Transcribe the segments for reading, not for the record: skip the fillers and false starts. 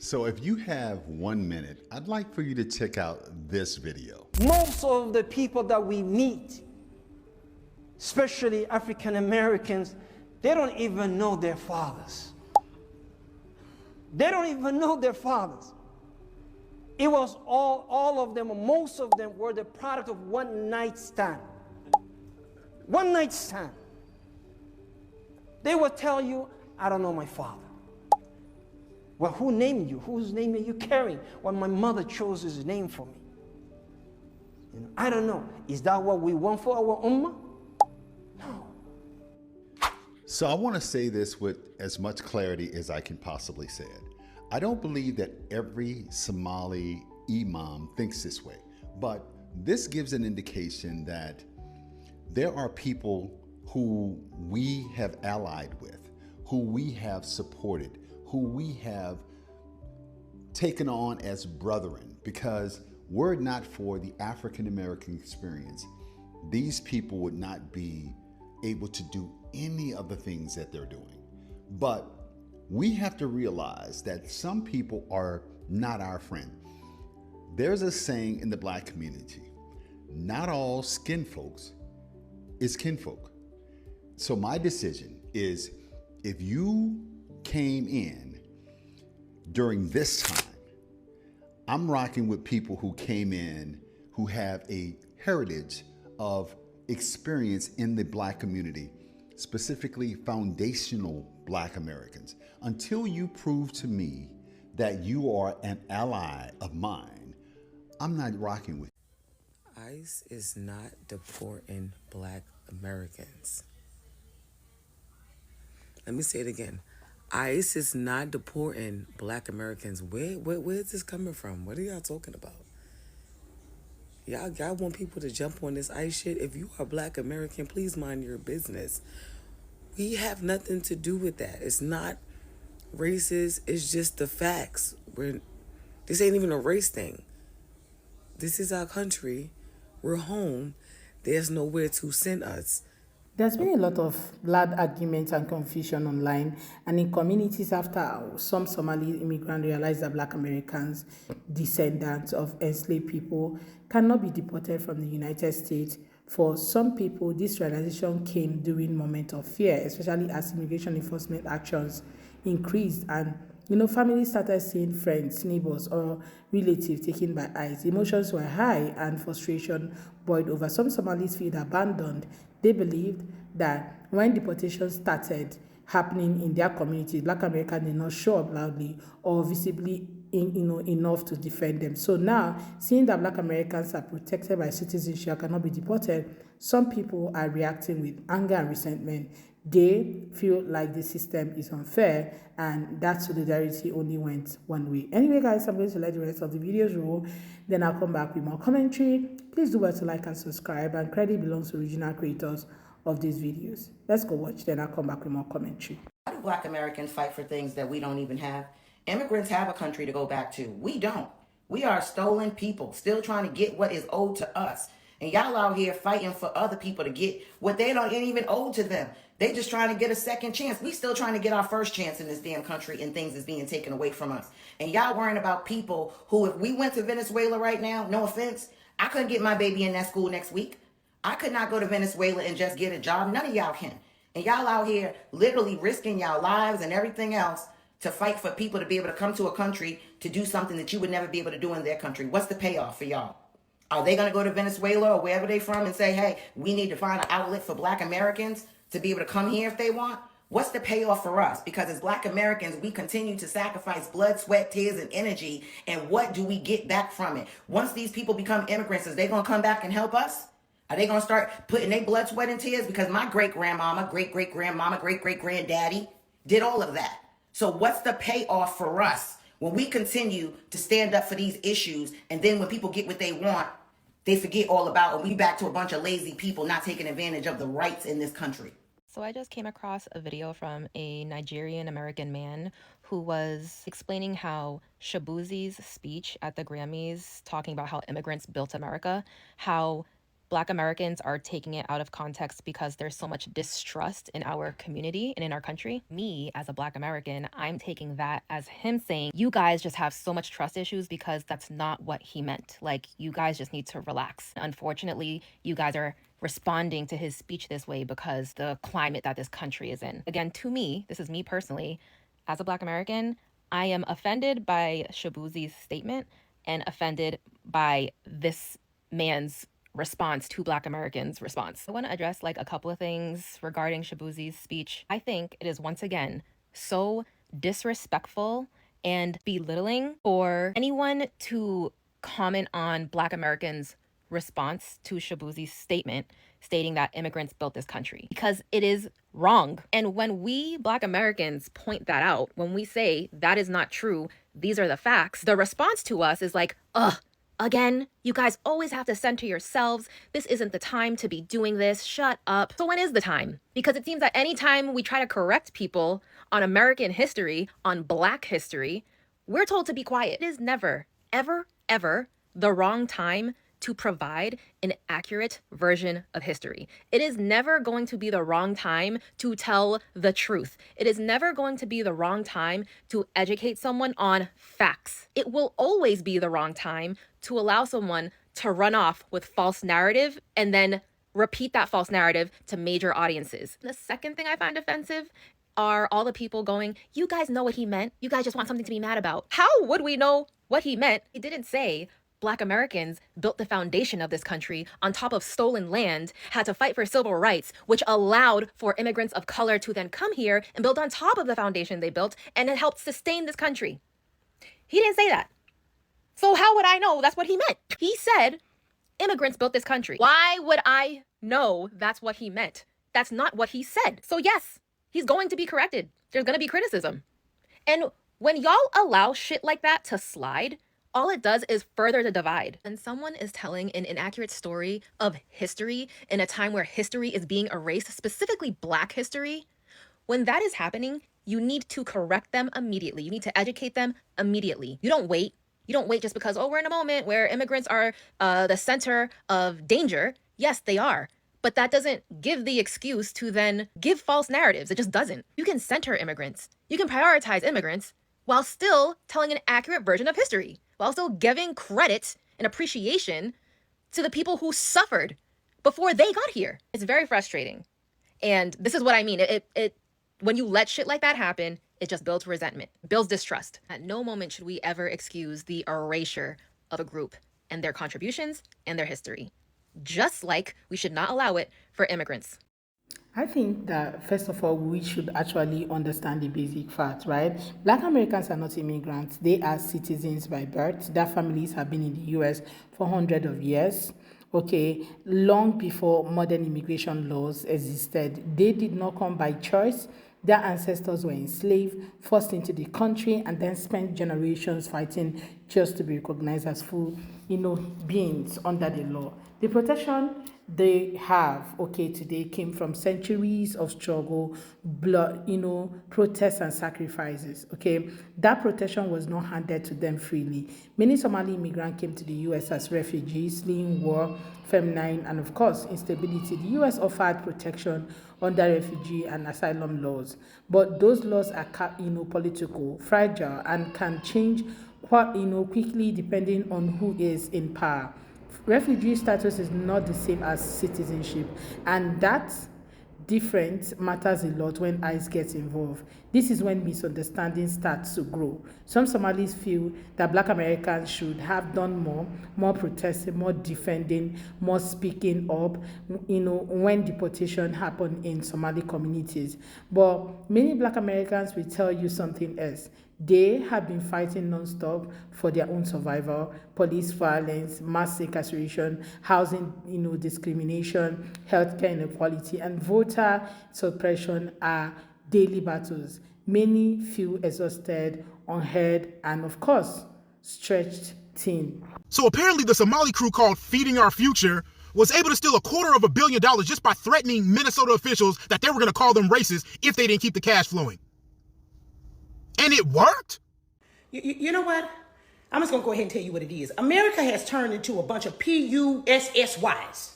So if you have 1 minute, I'd like for you to check out this video. Most of the people that we meet, especially African Americans, they don't even know their fathers. They don't even know their fathers. It was all of them, most of them were the product of one night stand. One night stand. They will tell you, I don't know my father. Well, who named you? Whose name are you carrying? Well, my mother chose his name for me. I don't know. Is that what we want for our ummah? No. So I want to say this with as much clarity as I can possibly say it. I don't believe that every Somali imam thinks this way, but this gives an indication that there are people who we have allied with, who we have supported, who we have taken on as brethren, because were it not for the African American experience, these people would not be able to do any of the things that they're doing. But we have to realize that some people are not our friend. There's a saying in the Black community, not all skin folks is kinfolk. So my decision is, if you came in during this time, I'm rocking with people who came in who have a heritage of experience in the Black community, specifically foundational Black Americans. Until you prove to me that you are an ally of mine, I'm not rocking with you. ICE is not deporting Black Americans. Let me say it again. ICE is not deporting Black Americans. Where is this coming from? What are y'all talking about? Y'all want people to jump on this ICE shit? If you are Black American, please mind your business. We have nothing to do with that. It's not racist. It's just the facts. This ain't even a race thing. This is our country. We're home. There's nowhere to send us. There's been a lot of loud arguments and confusion online and in communities after some Somali immigrants realized that Black Americans, descendants of enslaved people, cannot be deported from the United States. For some people, this realization came during moments of fear, especially as immigration enforcement actions increased and families started seeing friends, neighbors, or relatives taken by ICE. Emotions were high and frustration boiled over. Some Somalis feel abandoned. They believed that when deportations started happening in their communities, Black Americans did not show up loudly or visibly enough to defend them. So now, seeing that Black Americans are protected by citizenship, cannot be deported, some people are reacting with anger and resentment. They feel like the system is unfair and that solidarity only went one way. Anyway, guys, I'm going to let the rest of the videos roll. Then I'll come back with more commentary. Please do well to like and subscribe, and credit belongs to original creators of these videos. Let's go watch, then I'll come back with more commentary. Why do Black Americans fight for things that we don't even have? Immigrants have a country to go back to. We don't. We are stolen people, still trying to get what is owed to us. And y'all out here fighting for other people to get what they don't even owe to them. They just trying to get a second chance. We still trying to get our first chance in this damn country, and things is being taken away from us. And y'all worrying about people who, if we went to Venezuela right now, no offense, I couldn't get my baby in that school next week. I could not go to Venezuela and just get a job. None of y'all can. And y'all out here literally risking y'all lives and everything else to fight for people to be able to come to a country to do something that you would never be able to do in their country. What's the payoff for y'all? Are they going to go to Venezuela or wherever they from and say, hey, we need to find an outlet for Black Americans to be able to come here if they want? What's the payoff for us? Because as Black Americans, we continue to sacrifice blood, sweat, tears, and energy. And what do we get back from it? Once these people become immigrants, is they going to come back and help us? Are they going to start putting their blood, sweat, and tears? Because my great-grandmama, great-great-grandmama, great-great-granddaddy did all of that. So what's the payoff for us when we continue to stand up for these issues, and then when people get what they want, they forget all about it, and we back to a bunch of lazy people not taking advantage of the rights in this country? So I just came across a video from a Nigerian American man who was explaining how Shabuzi's speech at the Grammys, talking about how immigrants built America, how Black Americans are taking it out of context because there's so much distrust in our community and in our country. Me, as a Black American, I'm taking that as him saying, you guys just have so much trust issues because that's not what he meant. Like, you guys just need to relax. Unfortunately, you guys are responding to his speech this way because the climate that this country is in. Again, to me, this is me personally, as a Black American, I am offended by Shabuzi's statement and offended by this man's response to Black Americans' response. I want to address like a couple of things regarding Shabuzi's speech. I think it is once again so disrespectful and belittling for anyone to comment on Black Americans' response to Shabuzi's statement stating that immigrants built this country, because it is wrong. And when we Black Americans point that out, when we say that is not true, these are the facts, the response to us is like, ugh, again, you guys always have to center yourselves. This isn't the time to be doing this. Shut up. So when is the time? Because it seems that anytime we try to correct people on American history, on Black history, we're told to be quiet. It is never, ever, ever the wrong time to provide an accurate version of history. It is never going to be the wrong time to tell the truth. It is never going to be the wrong time to educate someone on facts. It will always be the wrong time to allow someone to run off with false narrative and then repeat that false narrative to major audiences. The second thing I find offensive are all the people going, you guys know what he meant. You guys just want something to be mad about. How would we know what he meant? He didn't say Black Americans built the foundation of this country on top of stolen land, had to fight for civil rights, which allowed for immigrants of color to then come here and build on top of the foundation they built, and it helped sustain this country. He didn't say that. So how would I know that's what he meant? He said immigrants built this country. Why would I know that's what he meant? That's not what he said. So yes, he's going to be corrected. There's going to be criticism. And when y'all allow shit like that to slide, all it does is further the divide. And someone is telling an inaccurate story of history in a time where history is being erased, specifically Black history. When that is happening, you need to correct them immediately. You need to educate them immediately. You don't wait. You don't wait just because, oh, we're in a moment where immigrants are the center of danger. Yes, they are. But that doesn't give the excuse to then give false narratives. It just doesn't. You can center immigrants. You can prioritize immigrants while still telling an accurate version of history, while still giving credit and appreciation to the people who suffered before they got here. It's very frustrating. And this is what I mean. It when you let shit like that happen, it just builds resentment, builds distrust. At no moment should we ever excuse the erasure of a group and their contributions and their history, just like we should not allow it for immigrants. I think that, first of all, we should actually understand the basic fact, right? Black Americans are not immigrants. They are citizens by birth. Their families have been in the U.S. for hundreds of years. Okay, long before modern immigration laws existed, they did not come by choice. Their ancestors were enslaved, forced into the country, and then spent generations fighting just to be recognized as full, beings under the law. The protection they have, today came from centuries of struggle, blood, protests and sacrifices, That protection was not handed to them freely. Many Somali immigrants came to the U.S. as refugees, fleeing war, famine, and of course, instability. The U.S. offered protection under refugee and asylum laws, but those laws are, political, fragile, and can change, quickly depending on who is in power. Refugee status is not the same as citizenship, and that difference matters a lot when ICE gets involved. This is when misunderstanding starts to grow. Some Somalis feel that Black Americans should have done more protesting, more defending, more speaking up, when deportation happened in Somali communities. But many Black Americans will tell you something else. They have been fighting non-stop for their own survival. Police violence, mass incarceration, housing, discrimination, healthcare inequality, and voter suppression are daily battles. Many feel exhausted, unheard, and of course, stretched thin. So apparently the Somali crew called Feeding Our Future was able to steal $250 million just by threatening Minnesota officials that they were going to call them racist if they didn't keep the cash flowing. And it worked? You know what? I'm just going to go ahead and tell you what it is. America has turned into a bunch of PUSSYs.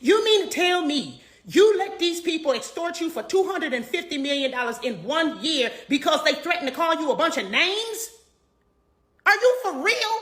You mean to tell me you let these people extort you for $250 million in 1 year because they threatened to call you a bunch of names? Are you for real?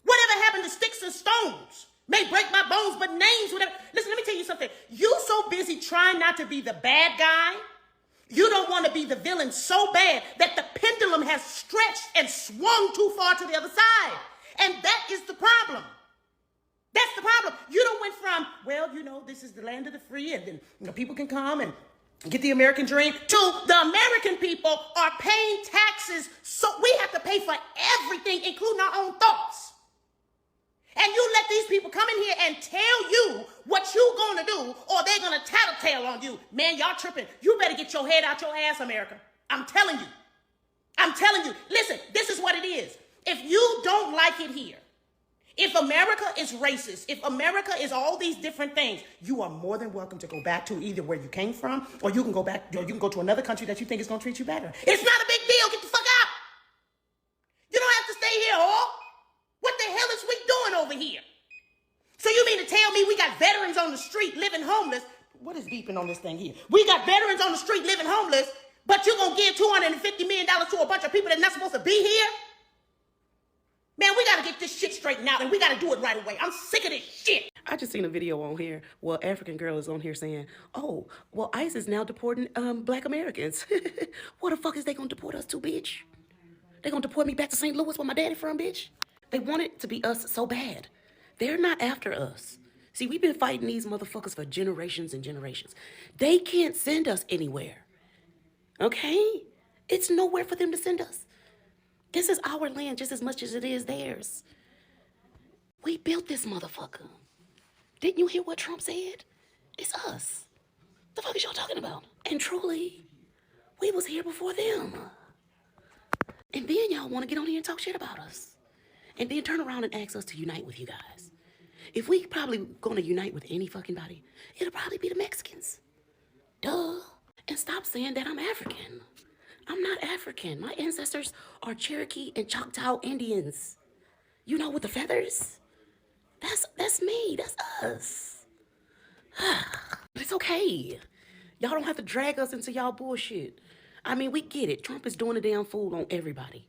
Whatever happened to sticks and stones? May break my bones, but names, whatever. Listen, let me tell you something. You so busy trying not to be the bad guy, you don't want to be the villain so bad that the pendulum has stretched and swung too far to the other side. And that is the problem. That's the problem. You don't went from, well, this is the land of the free, and then people can come and get the American dream, to the American people are paying taxes, so we have to pay for everything, including our own thoughts. And you let these people come in here and tell you what you gonna do, or they're gonna tattletale on you. Man, y'all tripping. You better get your head out your ass, America. I'm telling you. Listen, this is what it is. If you don't like it here, if America is racist, if America is all these different things, you are more than welcome to go back to either where you came from, or you can go back, or you can go to another country that you think is gonna treat you better. It's not a big deal. Get the fuck out. You don't have to stay here, whore. What the hell is we doing over here? So you mean to tell me we got veterans on the street living homeless? What is beeping on this thing here? We got veterans on the street living homeless, but you're going to give $250 million to a bunch of people that are not supposed to be here? Man, we got to get this shit straightened out, and we got to do it right away. I'm sick of this shit. I just seen a video on here where African girl is on here saying, oh, well, ICE is now deporting black Americans. What the fuck is they going to deport us to, bitch? They going to deport me back to St. Louis where my daddy from, bitch? They want it to be us so bad. They're not after us. See, we've been fighting these motherfuckers for generations and generations. They can't send us anywhere. Okay? It's nowhere for them to send us. This is our land just as much as it is theirs. We built this motherfucker. Didn't you hear what Trump said? It's us. The fuck is y'all talking about? And truly, we was here before them. And then y'all want to get on here and talk shit about us. And then turn around and ask us to unite with you guys. If we probably gonna unite with any fucking body, it'll probably be the Mexicans. Duh. And stop saying that I'm African. I'm not African. My ancestors are Cherokee and Choctaw Indians. With the feathers. That's me. That's us. But it's okay. Y'all don't have to drag us into y'all bullshit. I mean, we get it. Trump is doing a damn fool on everybody.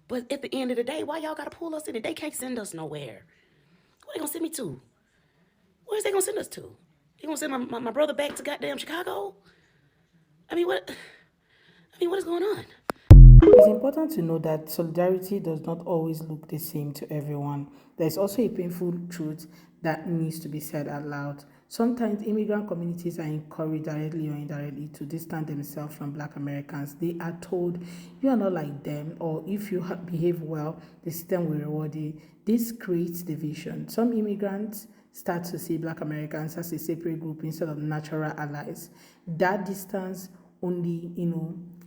But at the end of the day, why y'all gotta pull us in it? They can't send us nowhere. Where they gonna send me to? Where's they gonna send us to? They gonna send my brother back to goddamn Chicago? What is going on? It's important to know that solidarity does not always look the same to everyone. There's also a painful truth that needs to be said out loud. Sometimes immigrant communities are encouraged directly or indirectly to distance themselves from Black Americans. They are told you are not like them, or if you behave well, the system will reward you. This creates division. Some immigrants start to see Black Americans as a separate group instead of natural allies. That distance only,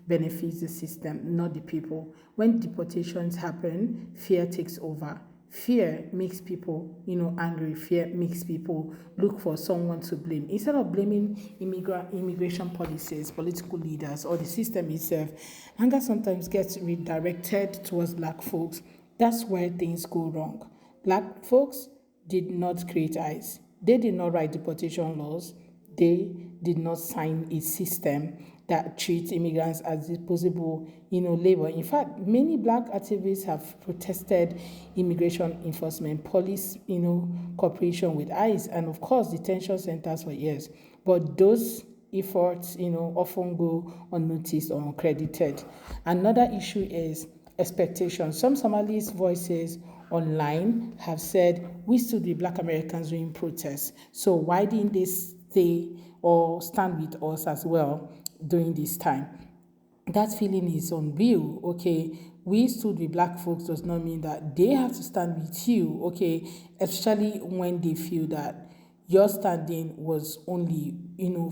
benefits the system, not the people. When deportations happen, fear takes over. Fear makes people, angry. Fear makes people look for someone to blame. Instead of blaming immigration policies, political leaders, or the system itself, anger sometimes gets redirected towards Black folks. That's where things go wrong. Black folks did not create ICE. They did not write deportation laws. They did not sign a system that treats immigrants as disposable, labor. In fact, many Black activists have protested immigration enforcement, police, cooperation with ICE, and of course, detention centers for years. But those efforts, often go unnoticed or uncredited. Another issue is expectation. Some Somalis' voices online have said, we stood with Black Americans during protests, so why didn't they stay or stand with us as well during this time? That feeling is unreal. Okay, we stood with Black folks does not mean that they have to stand with you. Okay, especially when they feel that your standing was only,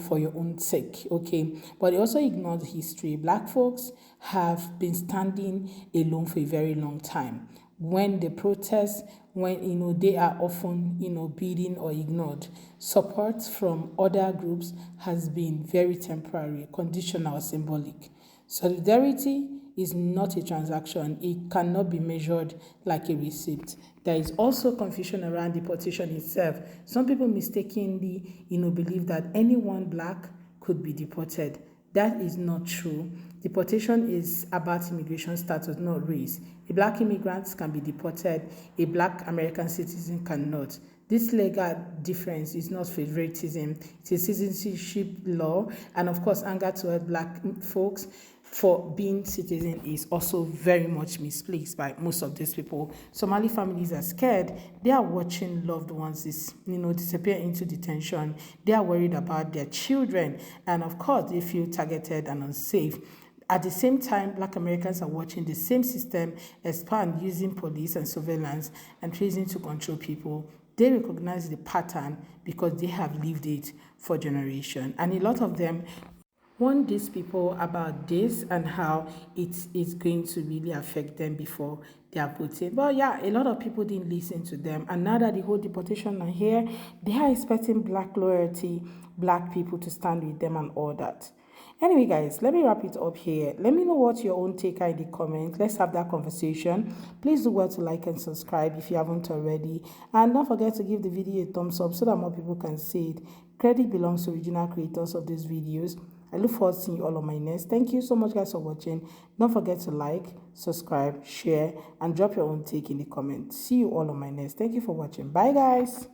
for your own sake. Okay, but they also ignored history. Black folks have been standing alone for a very long time. When they protest, when they are often beaten or ignored. Support from other groups has been very temporary, conditional, symbolic. Solidarity is not a transaction. It cannot be measured like a receipt. There is also confusion around deportation itself. Some people mistakenly, believe that anyone black could be deported. That is not true. Deportation is about immigration status, not race. A black immigrant can be deported. A black American citizen cannot. This legal difference is not favoritism. It's a citizenship law, and of course, anger toward black folks for being citizen is also very much misplaced by most of these people. Somali families are scared. They are watching loved ones disappear into detention. They are worried about their children, and of course, they feel targeted and unsafe. At the same time, black Americans are watching the same system expand using police and surveillance and tracing to control people. They recognize the pattern because they have lived it for generations. And a lot of them warn these people about this and how it is going to really affect them before they are voting. But yeah, a lot of people didn't listen to them. And now that the whole deportation are here, they are expecting black loyalty, black people to stand with them and all that. Anyway, guys, let me wrap it up here. Let me know what your own take are in the comments. Let's have that conversation. Please do well to like and subscribe if you haven't already. And don't forget to give the video a thumbs up so that more people can see it. Credit belongs to original creators of these videos. I look forward to seeing you all on my next. Thank you so much, guys, for watching. Don't forget to like, subscribe, share, and drop your own take in the comments. See you all on my next. Thank you for watching. Bye, guys.